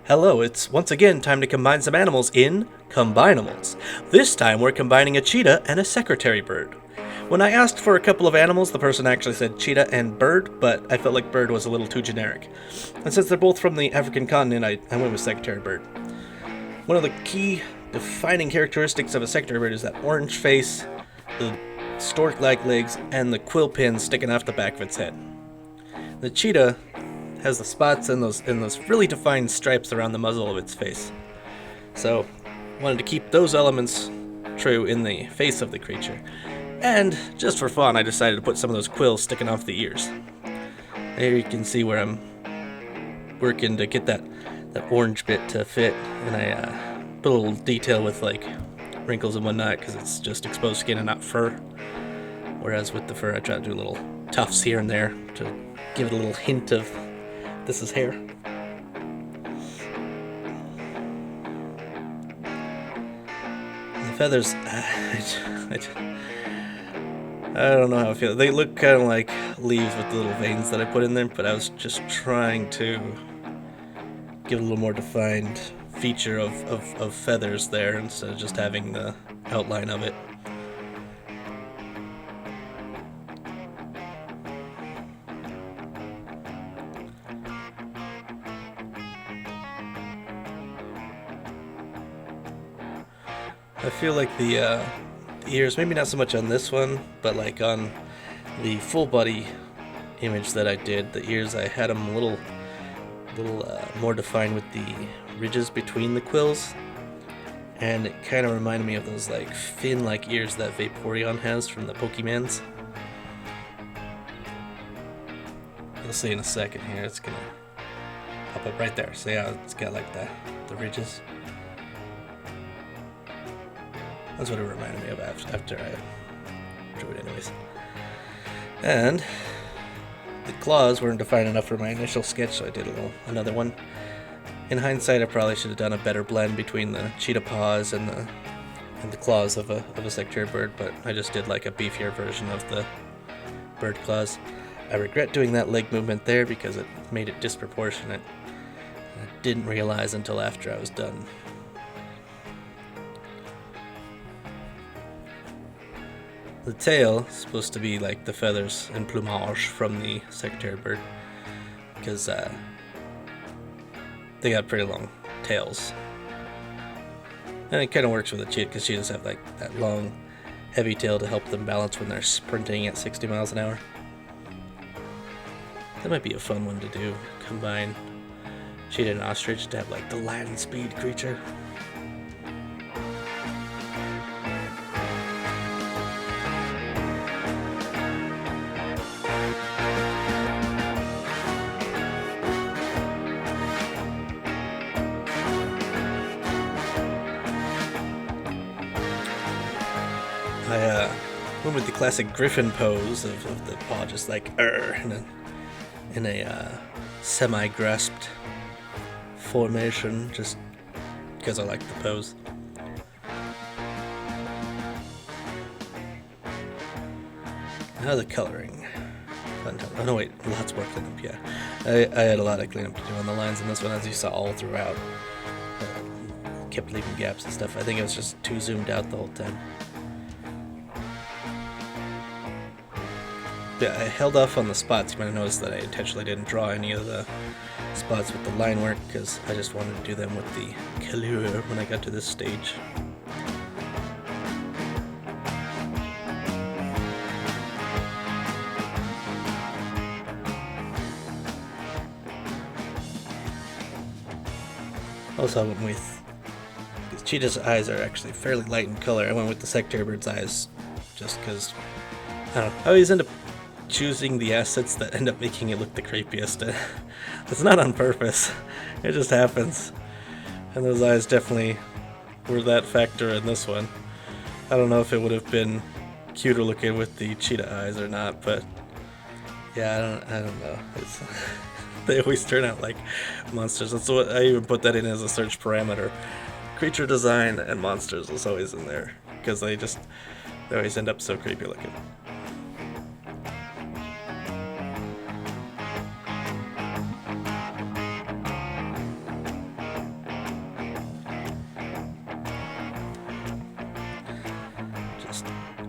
Hello, it's once again time to combine some animals in Combinimals. This time we're combining a cheetah and a secretary bird. When I asked for a couple of animals, the person actually said cheetah and bird, but I felt like bird was a little too generic. And since they're both from the African continent, I went with secretary bird. One of the key defining characteristics of a secretary bird is that orange face, the stork-like legs, and the quill pin sticking off the back of its head. The cheetah has the spots and those really defined stripes around the muzzle of its face. So, wanted to keep those elements true in the face of the creature. And just for fun, I decided to put some of those quills sticking off the ears. There you can see where I'm working to get that orange bit to fit, and I put a little detail with like wrinkles and whatnot because it's just exposed skin and not fur. Whereas with the fur, I try to do little tufts here and there to give it a little hint of this is hair. The feathers, I don't know how I feel. They look kind of like leaves with the little veins that I put in them, but I was just trying to give a little more defined feature of feathers there instead of just having the outline of it. I feel like the ears, maybe not so much on this one, but like on the full body image that I did, the ears, I had them a little more defined with the ridges between the quills, and it kind of reminded me of those like fin-like ears that Vaporeon has from the Pokemans. You'll see in a second here, it's gonna pop up right there. See how it's got like the ridges? That's what it reminded me of after I drew it anyways. And the claws weren't defined enough for my initial sketch, so I did another one. In hindsight, I probably should have done a better blend between the cheetah paws and the claws of a secretary bird, but I just did like a beefier version of the bird claws. I regret doing that leg movement there because it made it disproportionate. I didn't realize until after I was done. The tail is supposed to be like the feathers and plumage from the secretary bird, because they got pretty long tails. And it kind of works with the cheetah, because cheetahs have like that long, heavy tail to help them balance when they're sprinting at 60 miles an hour. That might be a fun one to do, combine cheetah and ostrich to have like the land speed creature. I went with the classic griffin pose of the paw just like in a semi-grasped formation, just because I like the pose. Now the coloring. Oh no, wait, lots more cleanup, yeah. I had a lot of cleanup to do on the lines in this one, as you saw all throughout. Kept leaving gaps and stuff. I think it was just too zoomed out the whole time. Yeah, I held off on the spots. You might have noticed that I intentionally didn't draw any of the spots with the line work, because I just wanted to do them with the couleur when I got to this stage. Also, I went with, because cheetah's eyes are actually fairly light in color, I went with the secretary bird's eyes just because, I don't know, I always end up choosing the assets that end up making it look the creepiest. It's not on purpose, it just happens. And those eyes definitely were that factor in this one. I don't know if it would have been cuter looking with the cheetah eyes or not, but yeah, I don't know. They always turn out like monsters. That's what I even put that in as a search parameter. Creature design and monsters was always in there, because they always end up so creepy looking.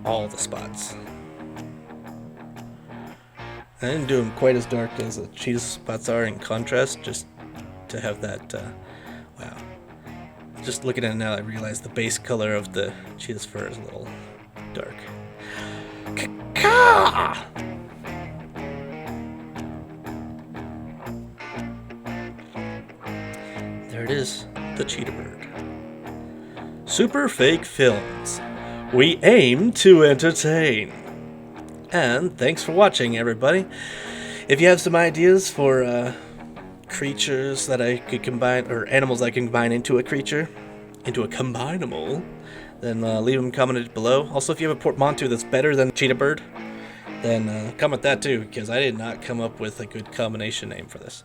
all the spots. I didn't do them quite as dark as the cheetah spots are in contrast, just to have that, wow. Just looking at it now, I realize the base color of the cheetah's fur is a little dark. Caw! There it is, the cheetah bird. Super Fake Films. We aim to entertain. And thanks for watching, everybody. If you have some ideas for creatures that I could combine, or animals I can combine into a creature, into a combinimal, then leave them commented below. Also, if you have a portmanteau that's better than CheetahBird, then comment that too, because I did not come up with a good combination name for this.